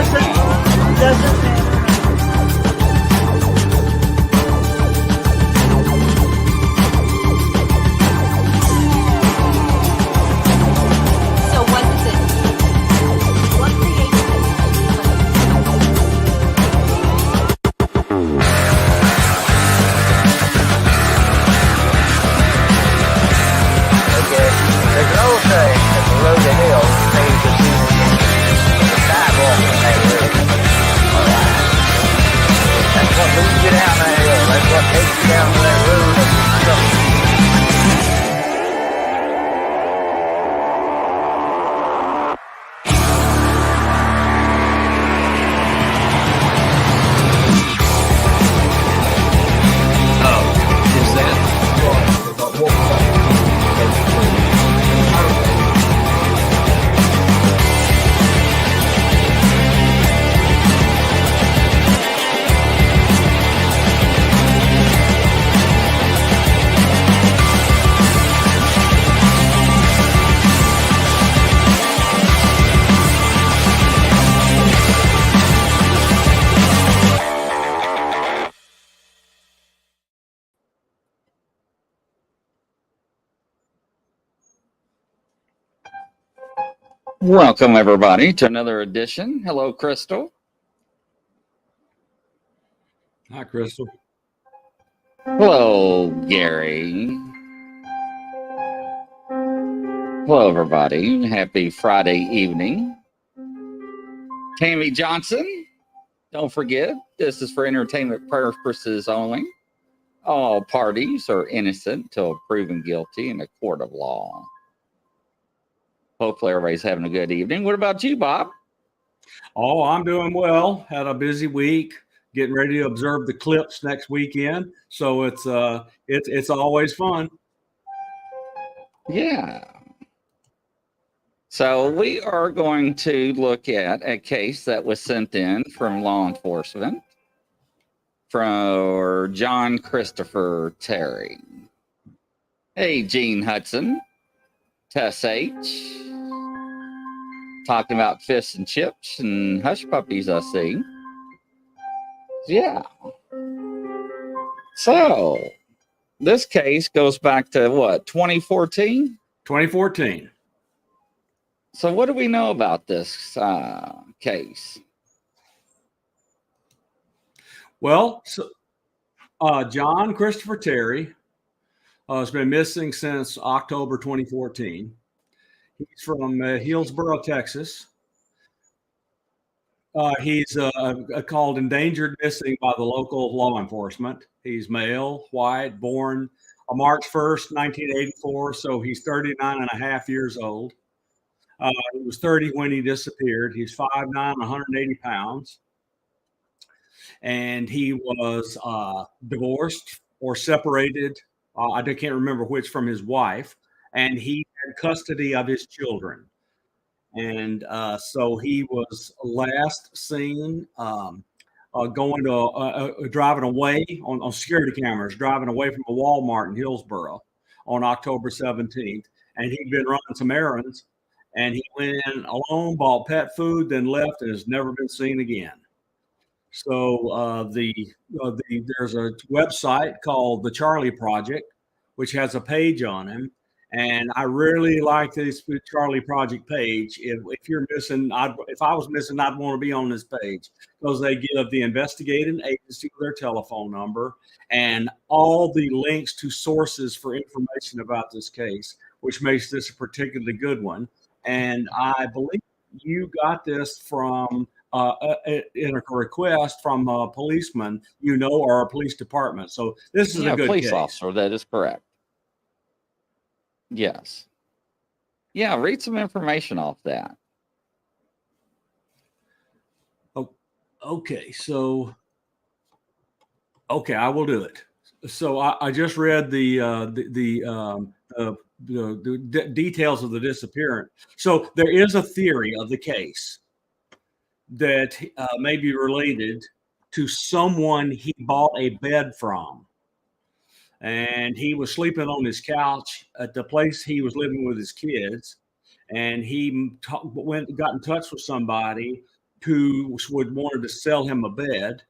doesn't matter. So what is it? What created Okay, there's an old saying that below the hill pays the funeral. The sidewalk will pay the rest. Alright. That's what moves you down that hill. That's what takes you down to that road of destruction. Welcome, everybody, to another edition. Hello, Crystal. Hi, Crystal. Hello, Gary. Hello, everybody. Happy Friday evening. Tammy Johnson, don't forget, this is for entertainment purposes only. All parties are innocent till proven guilty in a court of law. Hopefully everybody's having a good evening. What about you, Bob? Oh, I'm doing well. Had a busy week. Getting ready to observe the clips next weekend. So it's always fun. Yeah. So we are going to look at a case that was sent in from law enforcement for Jon Christopher Terry. Hey, Gene Hudson, Tess H, talking about fish and chips and hush puppies, I see. Yeah. So this case goes back to what, 2014? 2014. So what do we know about this case? Well, so, Jon Christopher Terry has been missing since October 2014. He's from Hillsboro, Texas. He's called endangered missing by the local law enforcement. He's male, white, born on March 1st, 1984. So he's 39 and a half years old. He was 30 when he disappeared. He's 5'9", 180 pounds. And he was divorced or separated. I can't remember which, from his wife. And he had custody of his children. And so he was last seen going to driving away on security cameras, driving away from a Wal-Mart in Hillsboro on October 17th. And he'd been running some errands. And he went in alone, bought pet food, then left, and has never been seen again. So there's a website called the Charlie Project, which has a page on him. And I really like this Charlie Project page. If you're missing, if I was missing, I'd want to be on this page, because they give the investigating agency their telephone number and all the links to sources for information about this case, which makes this a particularly good one. And I believe you got this from in a request from a policeman, or a police department. So this is a good police case. officer. That is correct. Yes. Yeah, read some information off that. Oh, okay. So, I will do it. So I just read the details of the disappearance. So there is a theory of the case that may be related to someone he bought a bed from. And he was sleeping on his couch at the place he was living with his kids. And he got in touch with somebody who wanted to sell him a bed,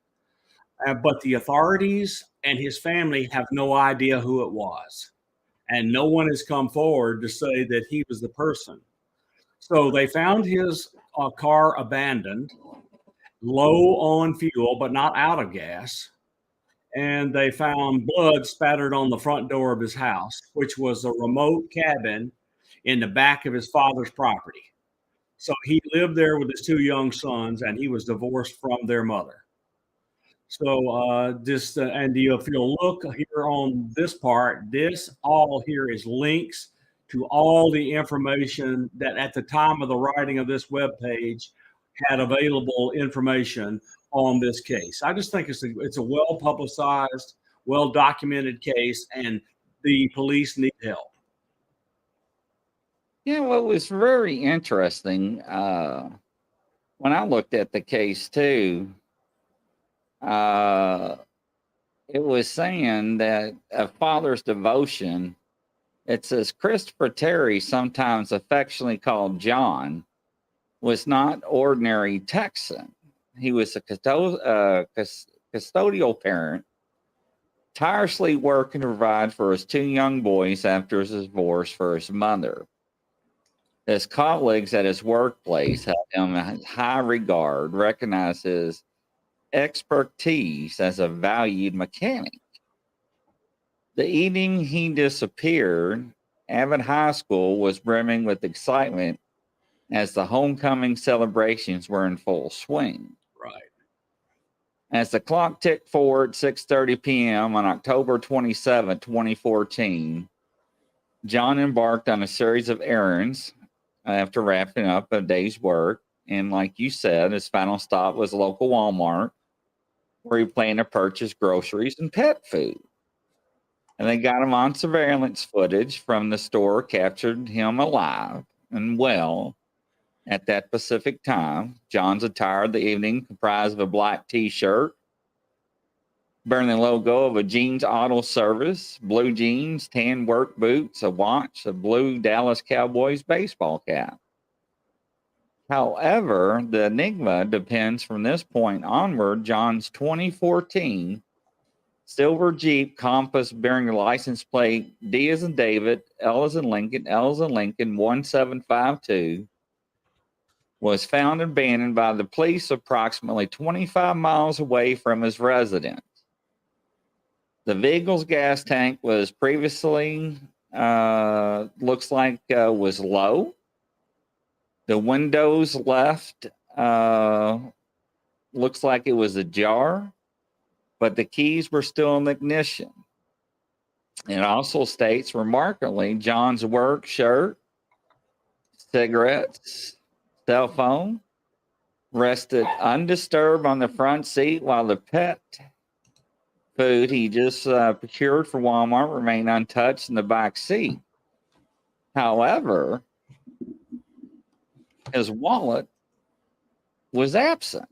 but the authorities and his family have no idea who it was, and no one has come forward to say that he was the person. So they found his car abandoned, low on fuel, but not out of gas. And they found blood spattered on the front door of his house, which was a remote cabin in the back of his father's property. So he lived there with his 2 young sons, and he was divorced from their mother. So and if you'll look here on this part, this all here is links to all the information that at the time of the writing of this web page had available information on this case. I just think it's a well publicized, well documented case, and the police need help. Yeah, well, it was very interesting. When I looked at the case too, it was saying that a father's devotion, it says Christopher Terry, sometimes affectionately called Jon, was not ordinary Texan. He was a custodial parent, tirelessly working to provide for his 2 young boys after his divorce for his mother. His colleagues at his workplace held him in high regard, recognized his expertise as a valued mechanic. The evening he disappeared, Abbott High School was brimming with excitement as the homecoming celebrations were in full swing. Right. As the clock ticked forward 6:30 p.m. on October 27, 2014, Jon embarked on a series of errands after wrapping up a day's work. And like you said, his final stop was a local Walmart where he planned to purchase groceries and pet food. And they got him on surveillance footage from the store, captured him alive and well at that specific time. Jon's attire the evening comprised of a black t-shirt bearing the logo of a jeans auto service, blue jeans, tan work boots, a watch, a blue Dallas Cowboys baseball cap. However, the enigma depends from this point onward. Jon's 2014 silver Jeep Compass bearing the license plate D as in David, L as in Lincoln, 1752 was found abandoned by the police approximately 25 miles away from his residence. The vehicle's gas tank was previously, looks like, was low. The windows left, looks like it was ajar, but the keys were still in the ignition. It also states, remarkably, Jon's work shirt, cigarettes, cell phone rested undisturbed on the front seat, while the pet food he just procured for Walmart remained untouched in the back seat. However, his wallet was absent.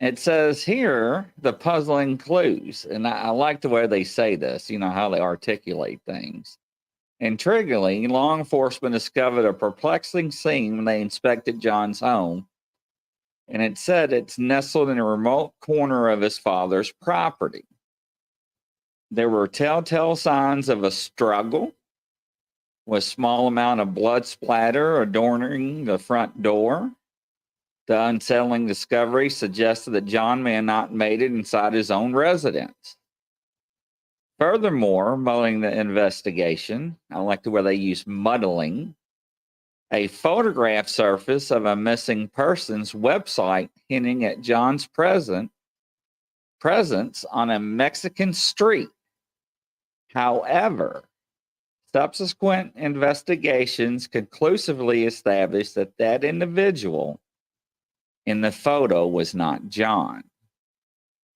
It says here the puzzling clues, and I like the way they say this, you know, how they articulate things. Intriguingly, law enforcement discovered a perplexing scene when they inspected Jon's home, and it said it's nestled in a remote corner of his father's property. There were telltale signs of a struggle, with small amount of blood splatter adorning the front door. The unsettling discovery suggested that Jon may have not made it inside his own residence. Furthermore, muddling the investigation, I like the way they use muddling, a photograph surfaced of a missing persons website hinting at Jon's presence on a Mexican street. However, subsequent investigations conclusively established that that individual in the photo was not Jon.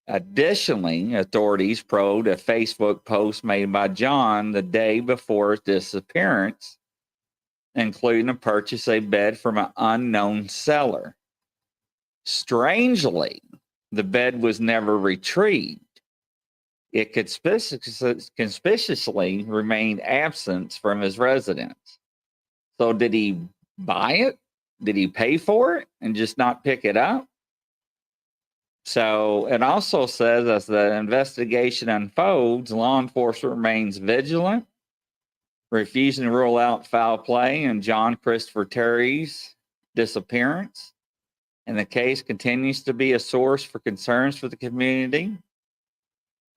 Additionally, authorities probed a Facebook post made by Jon the day before his disappearance, including a purchase a bed from an unknown seller. Strangely, the bed was never retrieved. It conspicuously remained absent from his residence. So did he buy it Did he pay for it and just not pick it up? So it also says as the investigation unfolds, law enforcement remains vigilant, refusing to rule out foul play in Jon Christopher Terry's disappearance. And the case continues to be a source for concerns for the community,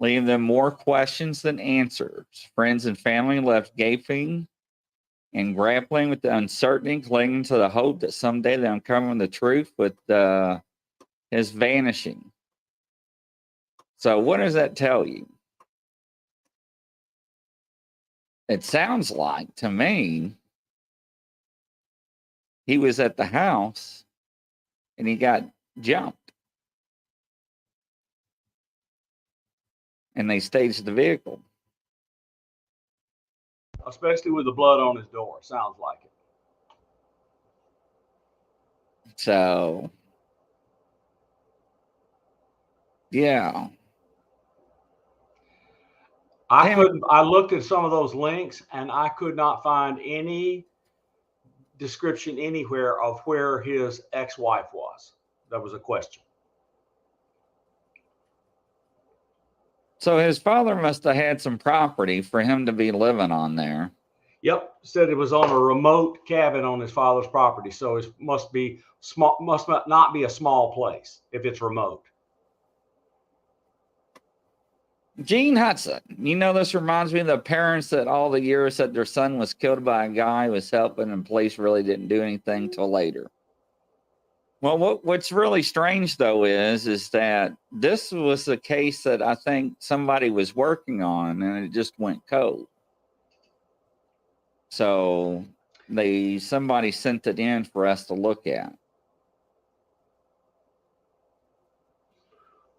leaving them more questions than answers. Friends and family left gaping and grappling with the uncertainty, clinging to the hope that someday they'll uncover the truth with his vanishing. So what does that tell you? It sounds like, to me, he was at the house and he got jumped. And they staged the vehicle. Especially with the blood on his door. Sounds like it. So, yeah. I looked at some of those links and I could not find any description anywhere of where his ex-wife was. That was a question. So his father must have had some property for him to be living on there. Yep, said it was on a remote cabin on his father's property, so it must be small. Must not be a small place if it's remote. Gene Hudson, this reminds me of the parents that all the years that their son was killed by a guy who was helping and police really didn't do anything till later. Well, what's really strange, though, is that this was a case that I think somebody was working on and it just went cold. So somebody sent it in for us to look at.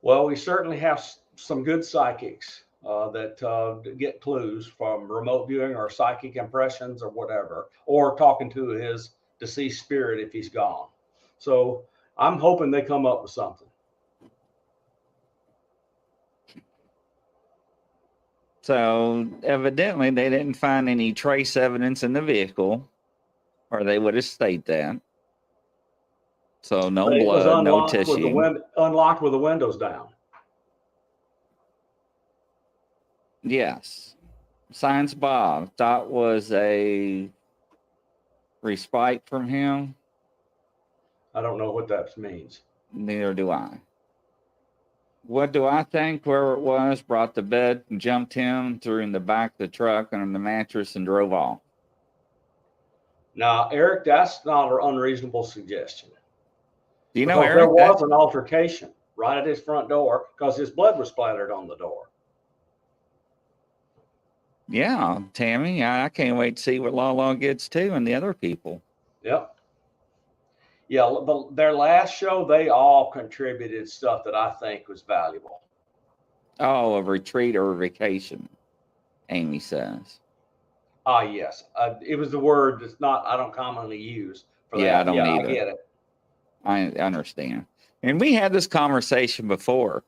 Well, we certainly have some good psychics that get clues from remote viewing or psychic impressions or whatever, or talking to his deceased spirit if he's gone. So I'm hoping they come up with something. So evidently they didn't find any trace evidence in the vehicle, or they would have stated that. So no blood, no tissue. Unlocked with the windows down. Yes. Science Bob thought was a respite from him. I don't know what that means. Neither do I. What do I think? Where it was, brought the bed and jumped him, threw in the back of the truck under the mattress and drove off. Now, Eric, that's not an unreasonable suggestion. Do you know, Eric, there was an altercation right at his front door because his blood was splattered on the door. Yeah, Tammy, I can't wait to see what Lala gets to and the other people. Yep. Yeah, their last show, they all contributed stuff that I think was valuable. Oh, a retreat or a vacation, Amy says. Yes. It was the word that's I don't commonly use for that. Yeah, I don't either. I get it. I understand. And we had this conversation before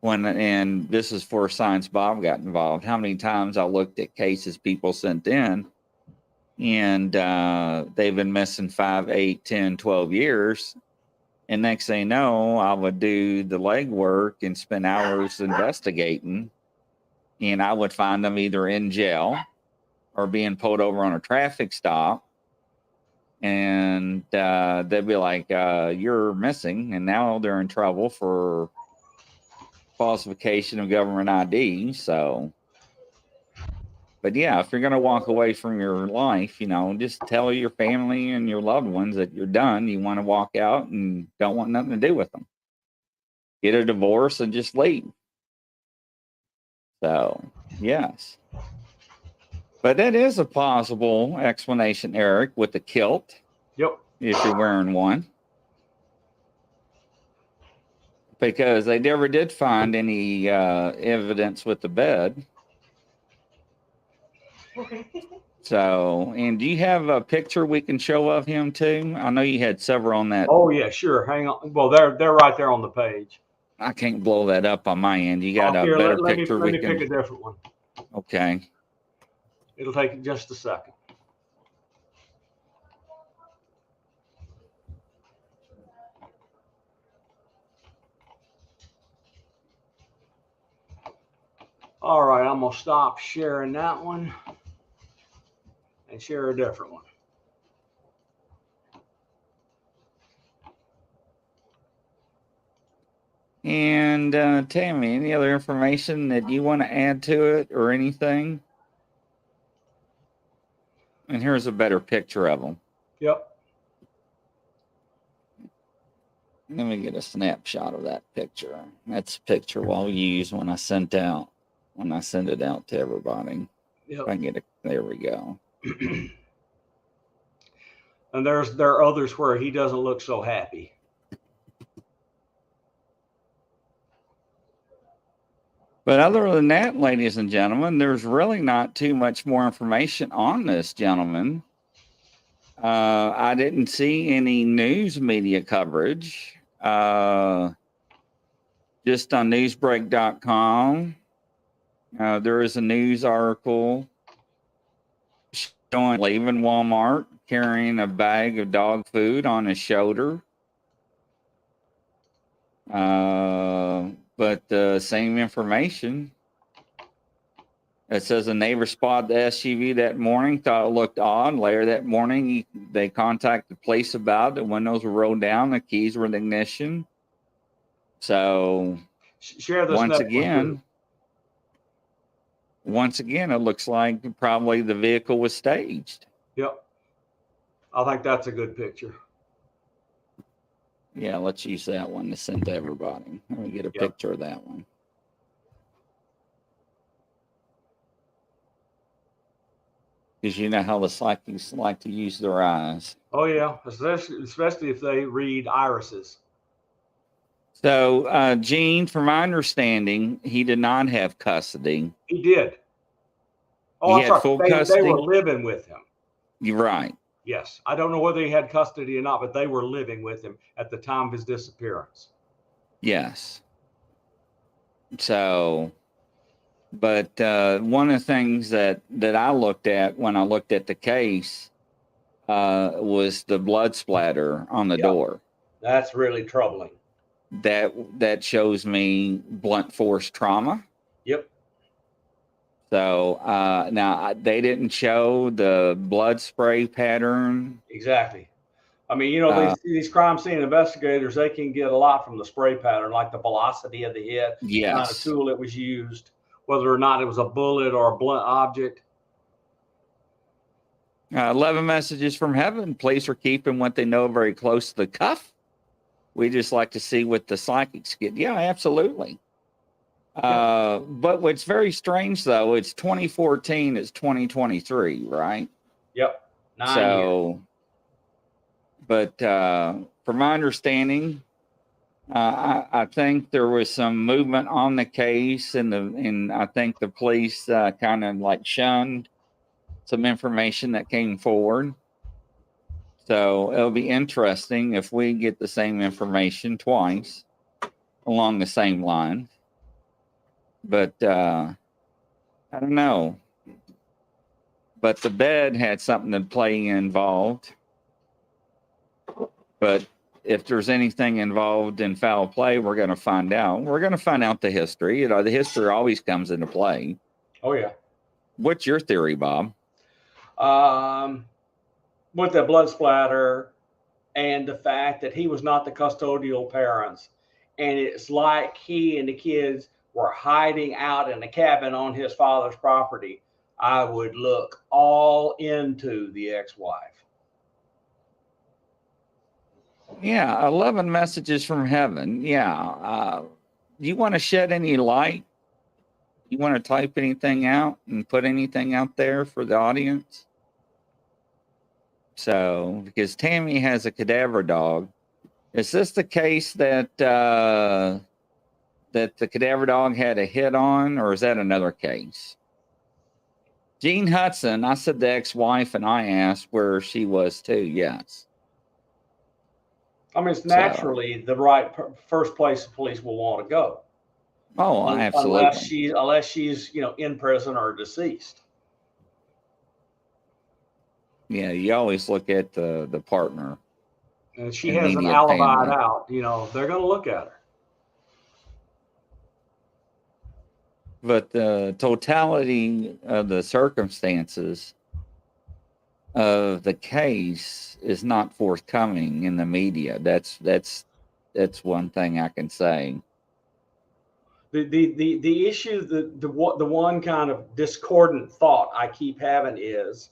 and this is before Science Bob got involved, how many times I looked at cases people sent in and they've been missing 5, 8, 10, 12 years. And next thing you know, I would do the legwork and spend hours investigating. And I would find them either in jail or being pulled over on a traffic stop. And they'd be like, you're missing. And now they're in trouble for falsification of government ID. So, but yeah, if you're going to walk away from your life, just tell your family and your loved ones that you're done. You want to walk out and don't want nothing to do with them. Get a divorce and just leave. So, yes. But that is a possible explanation, Eric, with the kilt. Yep. If you're wearing one. Because they never did find any evidence with the bed. So, and do you have a picture we can show of him too? I know you had several on that. Oh yeah, sure. Hang on. Well, they're right there on the page. I can't blow that up on my end. You got a better picture let me pick a different one. Okay. It'll take just a second. All right, I'm going to stop sharing that one and share a different one. And Tammy, any other information that you want to add to it or anything? And here's a better picture of them. Yep. Let me get a snapshot of that picture. That's a picture we'll use when I send it out to everybody. Yep. If I can get it, there we go. And there are others where he doesn't look so happy. But other than that, ladies and gentlemen, there's really not too much more information on this gentleman. I didn't see any news media coverage. Just on newsbreak.com, there is a news article showing leaving Wal-Mart carrying a bag of dog food on his shoulder. But the same information. It says a neighbor spotted the SUV that morning, thought it looked odd. Later that morning, they contacted the police about it. The windows were rolled down, the keys were in the ignition. So, share this once again, it looks like probably the vehicle was staged. Yep. I think that's a good picture. Yeah, let's use that one to send to everybody. Let me get a picture of that one. Because you know how the psychics like to use their eyes. Oh, yeah, especially if they read irises. So, Gene, from my understanding, he did not have custody. He did. Oh, he had full custody. They were living with him. You're right. Yes. I don't know whether he had custody or not, but they were living with him at the time of his disappearance. Yes. So, but one of the things that I looked at when I looked at the case was the blood splatter on the door. That's really troubling. That shows me blunt force trauma. Yep. So now they didn't show the blood spray pattern. Exactly. I mean, you know, these crime scene investigators, they can get a lot from the spray pattern, like the velocity of the hit, the kind of tool that was used, whether or not it was a bullet or a blunt object. 11 messages from heaven. Police are keeping what they know very close to the cuff. We just like to see what the psychics get. Yeah, absolutely. But what's very strange, though, it's 2014, it's 2023, right? Yep. 9 years. But from my understanding, I think there was some movement on the case, and I think the police kind of like shunned some information that came forward. So it'll be interesting if we get the same information twice along the same line. But I don't know. But the bed had something to play involved. But if there's anything involved in foul play, we're going to find out. We're going to find out the history. You know, the history always comes into play. Oh, yeah. What's your theory, Bob? With the blood splatter and the fact that he was not the custodial parents. And it's like he and the kids were hiding out in a cabin on his father's property. I would look all into the ex-wife. Yeah, 11 messages from heaven. Yeah. Do you want to shed any light? You want to type anything out and put anything out there for the audience? So, because Tammy has a cadaver dog, is this the case that that the cadaver dog had a hit on, or is that another case? Jean Hudson, I said the ex-wife, and I asked where she was too. Yes. I mean, it's naturally the right first place the police will want to go. Oh, absolutely. Unless she's in prison or deceased. Yeah, you always look at the partner. And she has an alibi out. They're going to look at her. But the totality of the circumstances of the case is not forthcoming in the media. That's one thing I can say. The issue, the one kind of discordant thought I keep having is,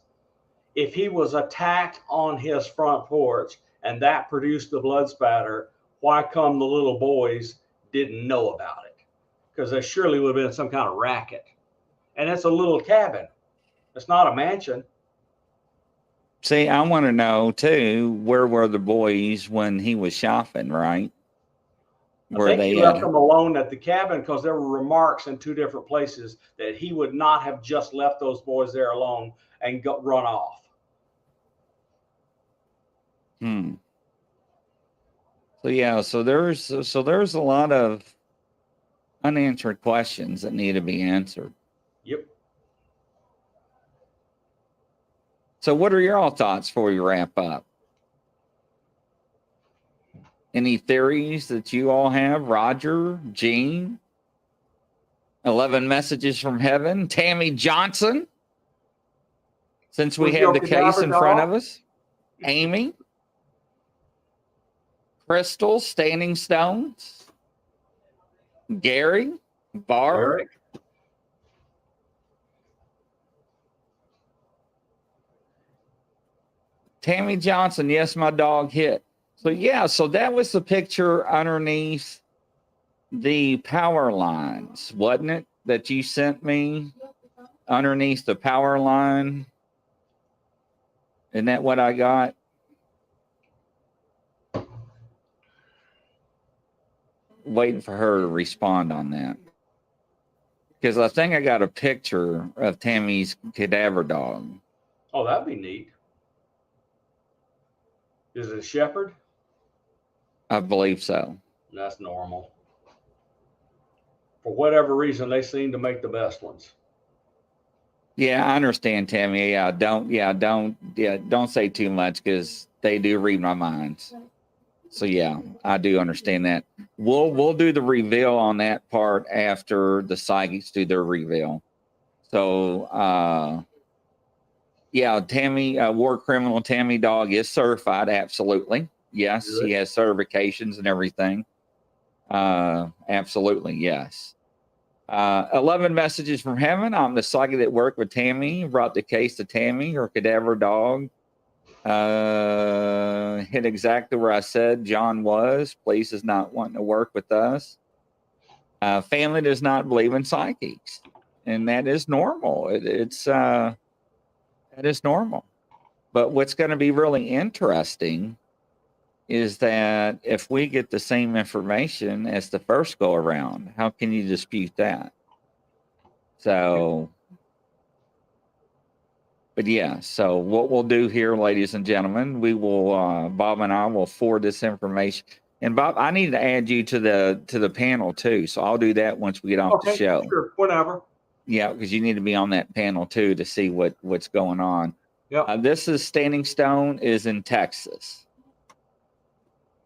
if he was attacked on his front porch and that produced the blood spatter, why come the little boys didn't know about it? Because there surely would have been some kind of racket. And it's a little cabin. It's not a mansion. See, I want to know too, where were the boys when he was shopping, right? I think he left them alone at the cabin because there were remarks in two different places that he would not have just left those boys there alone and run off. So yeah, so there's a lot of unanswered questions that need to be answered. Yep. So what are your all thoughts before we wrap up? Any theories that you all have? Roger, Gene, 11 Messages from Heaven, Tammy Johnson, since we have the case in front of us, Amy, Crystal, Standing Stones, Gary, Barb, Eric. Tammy Johnson, yes, my dog hit. So yeah, so that was the picture underneath the power lines, wasn't it? That you sent me underneath the power line. Isn't that what I got? Waiting for her to respond on that. Because I think I got a picture of Tammy's cadaver dog. Oh, that'd be neat. Is it a shepherd? I believe so. That's normal. For whatever reason, they seem to make the best ones. Yeah, I understand, Tammy. Don't say too much because they do read my mind. So yeah, I do understand that. We'll do the reveal on that part after the psychics do their reveal. So yeah, Tammy, war criminal Tammy dog is certified, absolutely. Yes, Good. He has certifications and everything. Absolutely, yes. 11 Messages from Heaven. I'm the psychic that worked with Tammy, brought the case to Tammy, her cadaver dog. Hit exactly where I said Jon was. Police is not wanting to work with us. Family does not believe in psychics, and that is normal. That is normal. But what's going to be really interesting is that if we get the same information as the first go around, how can you dispute that? So, but yeah, so what we'll do here, ladies and gentlemen, we will, Bob and I will forward this information. And Bob, I need to add you to the panel too. So I'll do that once we get off the show. Sure, whenever. Yeah, because you need to be on that panel too to see what's going on. Yep. This is Standing Stone is in Texas.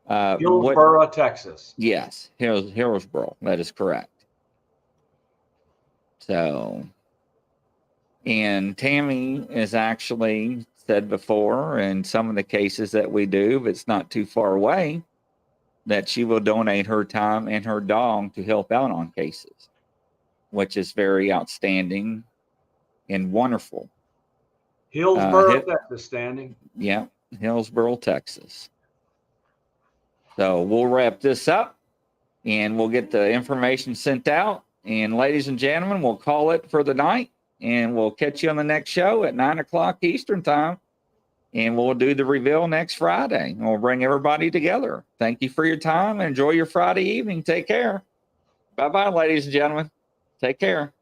Hillsboro, Texas. Yes, Hillsboro. That is correct. So, and Tammy has actually said before in some of the cases that we do, but it's not too far away, that she will donate her time and her dog to help out on cases, which is very outstanding and wonderful. Hillsboro, Texas, standing. Yeah, Hillsboro, Texas. So we'll wrap this up and we'll get the information sent out. And ladies and gentlemen, we'll call it for the night and we'll catch you on the next show at 9:00 Eastern time. And we'll do the reveal next Friday. And we'll bring everybody together. Thank you for your time. Enjoy your Friday evening. Take care. Bye-bye, ladies and gentlemen. Take care.